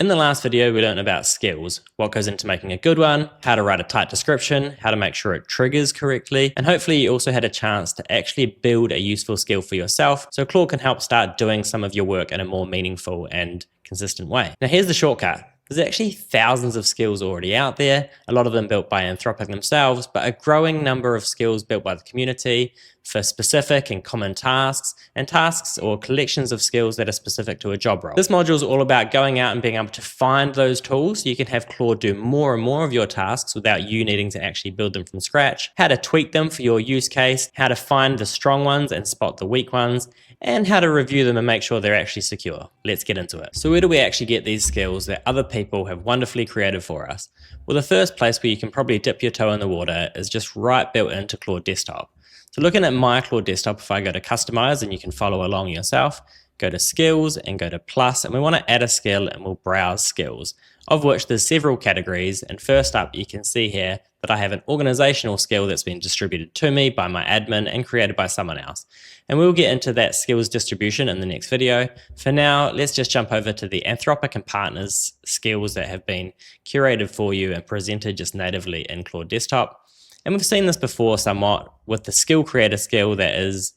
In the last video, we learned about skills, what goes into making a good one, how to write a tight description, how to make sure it triggers correctly, and hopefully you also had a chance to actually build a useful skill for yourself so Claude can help start doing some of your work in a more meaningful and consistent way. Now here's the shortcut. There's actually thousands of skills already out there, a lot of them built by Anthropic themselves, but a growing number of skills built by the community for specific and common tasks, and tasks or collections of skills that are specific to a job role. This module is all about going out and being able to find those tools so you can have Claude do more and more of your tasks without you needing to actually build them from scratch, how to tweak them for your use case, how to find the strong ones and spot the weak ones, and how to review them and make sure they're actually secure. Let's get into it. So where do we actually get these skills that other people have wonderfully created for us? Well, the first place where you can probably dip your toe in the water is just right built into Claude Desktop. So looking at my Claude Desktop, if I go to Customize, and you can follow along yourself, go to Skills and go to Plus, and we want to add a skill and we'll browse skills, of which there's several categories. And first up, you can see here that I have an organizational skill that's been distributed to me by my admin and created by someone else. And we'll get into that skills distribution in the next video. For now, let's just jump over to the Anthropic and Partners skills that have been curated for you and presented just natively in Claude Desktop. And we've seen this before somewhat with the skill creator skill that is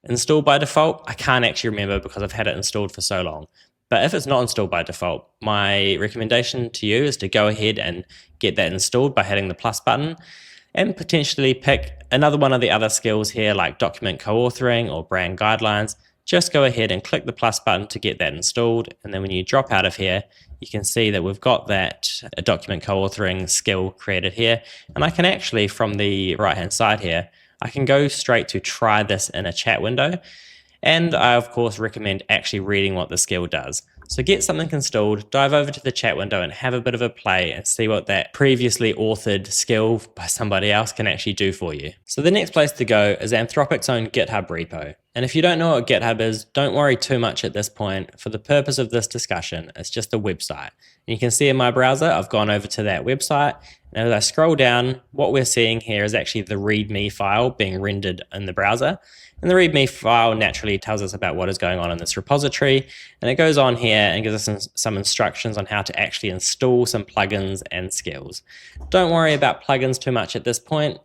installed by default. I can't actually remember because I've had it installed for so long. But if it's not installed by default, my recommendation to you is to go ahead and get that installed by hitting the plus button and potentially pick another one of the other skills here like document co-authoring or brand guidelines. Just go ahead and click the plus button to get that installed. And then when you drop out of here, you can see that we've got that document co-authoring skill created here. And I can actually, from the right-hand side here, I can go straight to try this in a chat window. And I, of course, recommend actually reading what the skill does. So get something installed, dive over to the chat window and have a bit of a play and see what that previously authored skill by somebody else can actually do for you. So the next place to go is Anthropic's own GitHub repo. And if you don't know what GitHub is, don't worry too much at this point. For the purpose of this discussion, it's just a website. And you can see in my browser, I've gone over to that website. And as I scroll down, what we're seeing here is actually the README file being rendered in the browser. And the README file naturally tells us about what is going on in this repository. And it goes on here and gives us some instructions on how to actually install some plugins and skills. Don't worry about plugins too much at this point.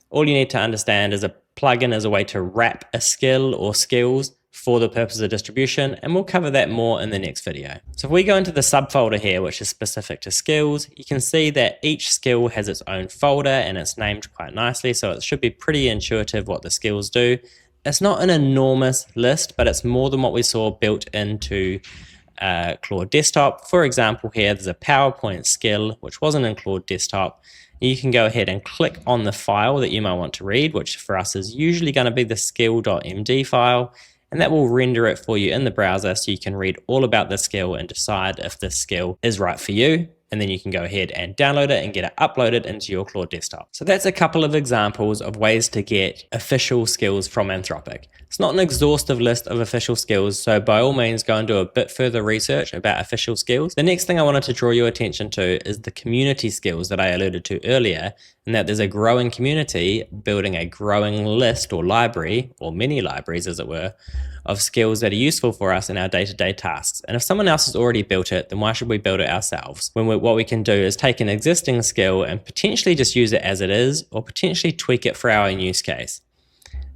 All you need to understand is a plugin is a way to wrap a skill or skills for the purpose of distribution, and we'll cover that more in the next video. So if we go into the subfolder here, which is specific to skills, you can see that each skill has its own folder and it's named quite nicely, so it should be pretty intuitive what the skills do. It's not an enormous list, but it's more than what we saw built into Claude Desktop. For example, here there's a PowerPoint skill, which wasn't in Claude Desktop. You can go ahead and click on the file that you might want to read, which for us is usually going to be the skill.md file, and that will render it for you in the browser so you can read all about the skill and decide if this skill is right for you. And then you can go ahead and download it and get it uploaded into your Claude Desktop. So that's a couple of examples of ways to get official skills from Anthropic. It's not an exhaustive list of official skills, so by all means go and do a bit further research about official skills. The next thing I wanted to draw your attention to is the community skills that I alluded to earlier, and that there's a growing community building a growing list or library, or many libraries as it were, of skills that are useful for us in our day-to-day tasks. And if someone else has already built it, then why should we build it ourselves? What we can do is take an existing skill and potentially just use it as it is, or potentially tweak it for our own use case.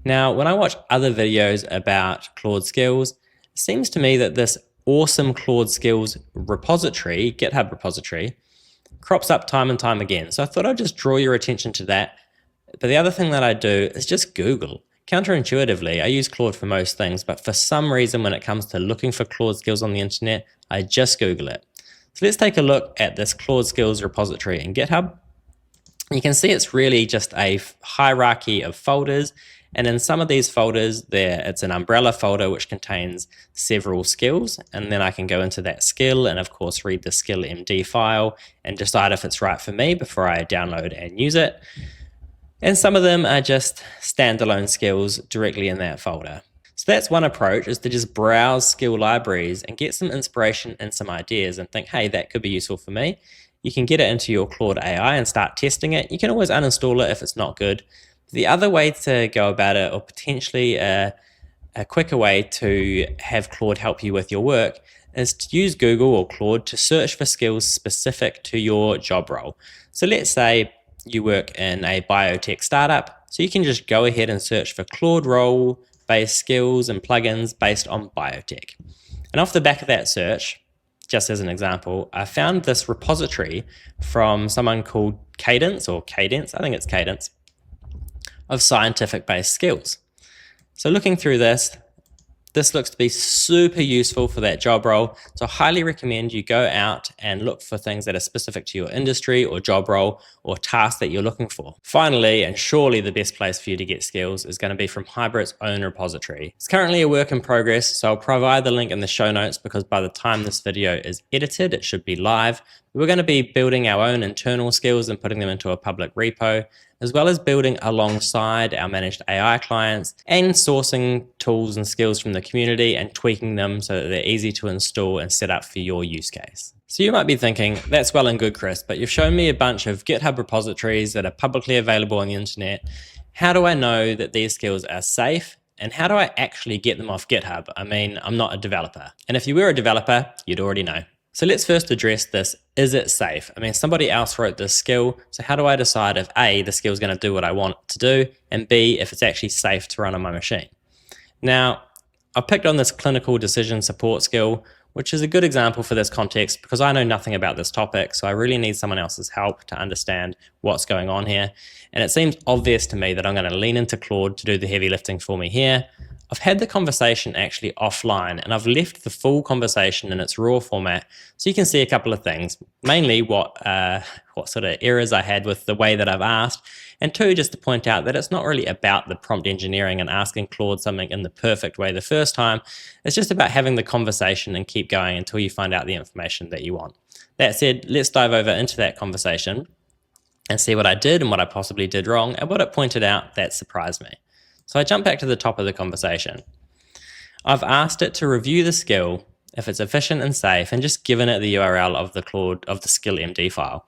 Now, when I watch other videos about Claude skills, it seems to me that this awesome Claude skills repository, GitHub repository, crops up time and time again. So I thought I'd just draw your attention to that. But the other thing that I do is just Google. Counterintuitively, I use Claude for most things, but for some reason when it comes to looking for Claude skills on the internet, I just Google it. So let's take a look at this Claude skills repository in GitHub. You can see it's really just a hierarchy of folders, and in some of these folders it's an umbrella folder which contains several skills, and then I can go into that skill and of course read the skill MD file and decide if it's right for me before I download and use it. And some of them are just standalone skills directly in that folder. So that's one approach, is to just browse skill libraries and get some inspiration and some ideas and think, hey, that could be useful for me. You can get it into your Claude AI and start testing it. You can always uninstall it if it's not good. The other way to go about it, or potentially a quicker way to have Claude help you with your work, is to use Google or Claude to search for skills specific to your job role. So let's say you work in a biotech startup, so you can just go ahead and search for Claude role-based skills and plugins based on biotech. And off the back of that search, just as an example, I found this repository from someone called Cadence, I think it's Cadence, of scientific-based skills. So looking through this looks to be super useful for that job role. So I highly recommend you go out and look for things that are specific to your industry or job role or task that you're looking for. Finally, and surely the best place for you to get skills is going to be from Hybrit's own repository. It's currently a work in progress, so I'll provide the link in the show notes because by the time this video is edited, it should be live. We're going to be building our own internal skills and putting them into a public repo, as well as building alongside our managed AI clients and sourcing tools and skills from the community and tweaking them so that they're easy to install and set up for your use case. So you might be thinking, that's well and good, Chris, but you've shown me a bunch of GitHub repositories that are publicly available on the internet. How do I know that these skills are safe? And how do I actually get them off GitHub? I mean, I'm not a developer. And if you were a developer, you'd already know. So let's first address this. Is it safe? I mean, somebody else wrote this skill. So how do I decide if A, the skill is going to do what I want it to do, and B, if it's actually safe to run on my machine? Now, I've picked on this clinical decision support skill, which is a good example for this context because I know nothing about this topic. So I really need someone else's help to understand what's going on here. And it seems obvious to me that I'm going to lean into Claude to do the heavy lifting for me here. I've had the conversation actually offline and I've left the full conversation in its raw format so you can see a couple of things, mainly what sort of errors I had with the way that I've asked, and two, just to point out that it's not really about the prompt engineering and asking Claude something in the perfect way the first time. It's just about having the conversation and keep going until you find out the information that you want. That said, let's dive over into that conversation and see what I did and what I possibly did wrong and what it pointed out that surprised me. So I jump back to the top of the conversation. I've asked it to review the skill, if it's efficient and safe, and just given it the URL of the skill MD file.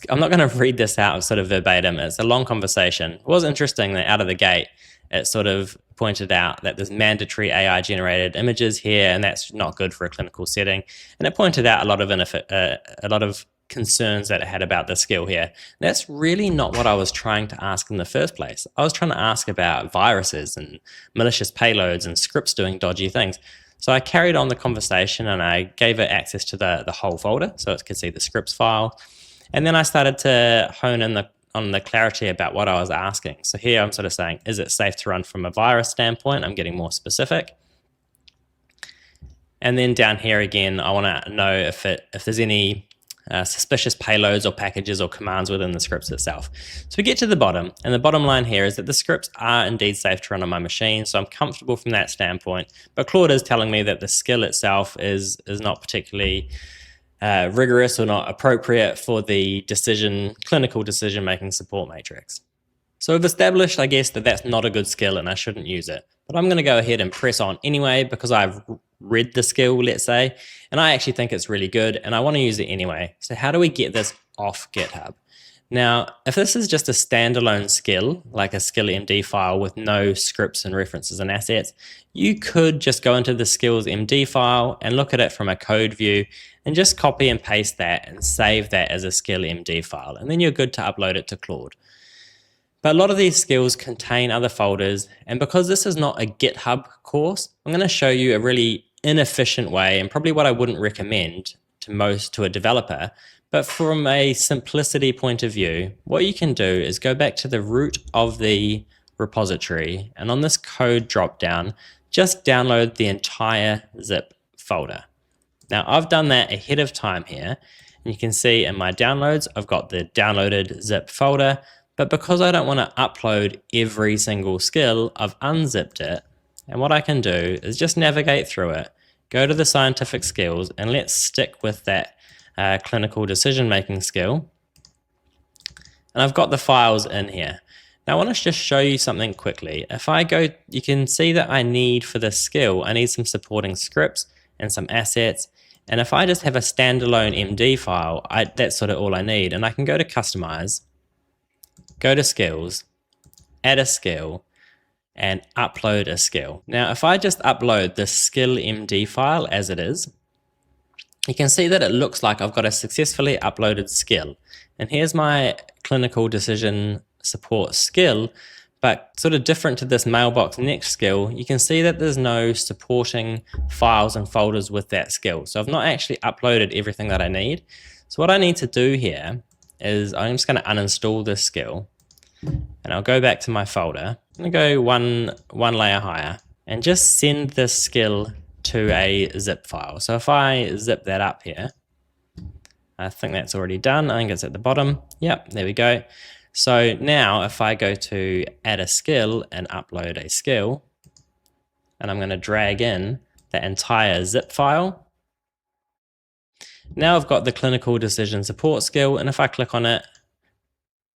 I'm not going to read this out sort of verbatim. It's a long conversation. It was interesting that out of the gate, it sort of pointed out that there's mandatory AI generated images here, and that's not good for a clinical setting. And it pointed out a lot of concerns that it had about the skill here. That's really not what I was trying to ask in the first place. I was trying to ask about viruses and malicious payloads and scripts doing dodgy things. So I carried on the conversation and I gave it access to the whole folder so it could see the scripts file. And then I started to hone in on the clarity about what I was asking. So here I'm sort of saying, is it safe to run from a virus standpoint? I'm getting more specific. And then down here again, I want to know if there's any suspicious payloads or packages or commands within the scripts itself. So we get to the bottom, and the bottom line here is that the scripts are indeed safe to run on my machine, so I'm comfortable from that standpoint. But Claude is telling me that the skill itself is not particularly rigorous or not appropriate for the clinical decision-making support matrix. So we've established, I guess, that that's not a good skill and I shouldn't use it. But I'm going to go ahead and press on anyway because I've read the skill, let's say, and I actually think it's really good and I want to use it anyway. So how do we get this off GitHub? Now, if this is just a standalone skill, like a skill MD file with no scripts and references and assets, you could just go into the skills MD file and look at it from a code view and just copy and paste that and save that as a skill MD file. And then you're good to upload it to Claude. But a lot of these skills contain other folders, and because this is not a GitHub course, I'm going to show you a really inefficient way, and probably what I wouldn't recommend to a developer. But from a simplicity point of view, what you can do is go back to the root of the repository, and on this code dropdown, just download the entire zip folder. Now, I've done that ahead of time here, and you can see in my downloads, I've got the downloaded zip folder. But because I don't want to upload every single skill, I've unzipped it. And what I can do is just navigate through it, go to the scientific skills, and let's stick with that clinical decision-making skill. And I've got the files in here. Now I want to just show you something quickly. If I go, you can see that I need for this skill, I need some supporting scripts and some assets. And if I just have a standalone MD file, that's sort of all I need. And I can go to Customize, go to Skills, add a skill, and upload a skill. Now, if I just upload the skill MD file as it is, you can see that it looks like I've got a successfully uploaded skill. And here's my clinical decision support skill, but sort of different to this mailbox next skill, you can see that there's no supporting files and folders with that skill. So I've not actually uploaded everything that I need. So what I need to do here is I'm just going to uninstall this skill, and I'll go back to my folder. I'm going to go one layer higher and just send this skill to a zip file. So if I zip that up here, I think that's already done. I think it's at the bottom. Yep, there we go. So now if I go to add a skill and upload a skill, and I'm going to drag in the entire zip file. Now I've got the clinical decision support skill, and if I click on it,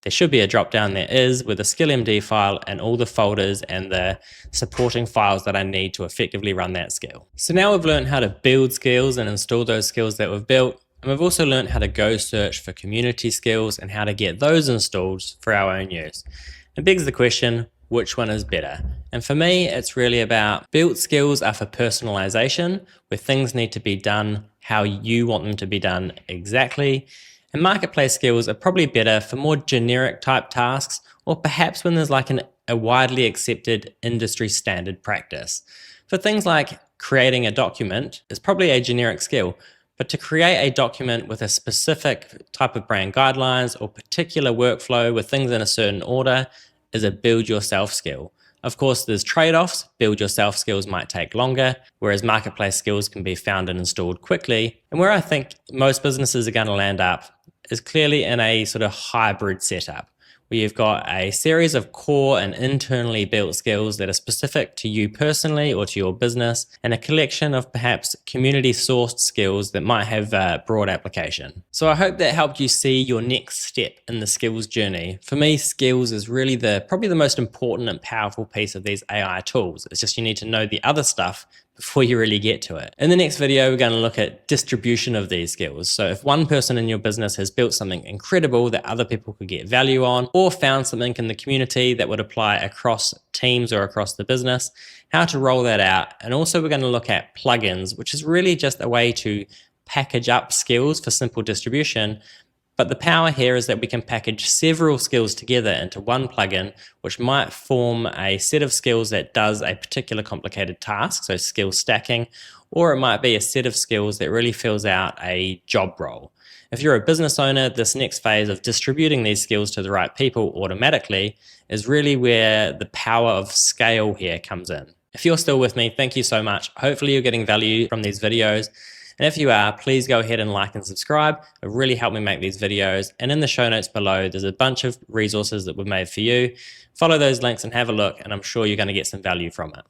there should be a drop down. There is, with a skill MD file and all the folders and the supporting files that I need to effectively run that skill. So now we've learned how to build skills and install those skills that we've built. And we've also learned how to go search for community skills and how to get those installed for our own use. It begs the question, which one is better? And for me, it's really about built skills are for personalization, where things need to be done how you want them to be done exactly. And marketplace skills are probably better for more generic type tasks, or perhaps when there's like a widely accepted industry standard practice. For things like creating a document is probably a generic skill, but to create a document with a specific type of brand guidelines or particular workflow with things in a certain order is a build yourself skill. Of course, there's trade-offs. Build yourself skills might take longer, whereas marketplace skills can be found and installed quickly. And where I think most businesses are going to land up is clearly in a sort of hybrid setup, where you've got a series of core and internally built skills that are specific to you personally or to your business, and a collection of perhaps community sourced skills that might have a broad application. So I hope that helped you see your next step in the skills journey. For me, skills is really probably the most important and powerful piece of these AI tools. It's just you need to know the other stuff before you really get to it. In the next video, we're going to look at distribution of these skills. So if one person in your business has built something incredible that other people could get value on, or found something in the community that would apply across teams or across the business, how to roll that out. And also we're going to look at plugins, which is really just a way to package up skills for simple distribution. But the power here is that we can package several skills together into one plugin, which might form a set of skills that does a particular complicated task, so skill stacking, or it might be a set of skills that really fills out a job role. If you're a business owner, this next phase of distributing these skills to the right people automatically is really where the power of scale here comes in. If you're still with me, thank you so much. Hopefully you're getting value from these videos. And if you are, please go ahead and like and subscribe. It really helped me make these videos. And in the show notes below, there's a bunch of resources that we've made for you. Follow those links and have a look, and I'm sure you're going to get some value from it.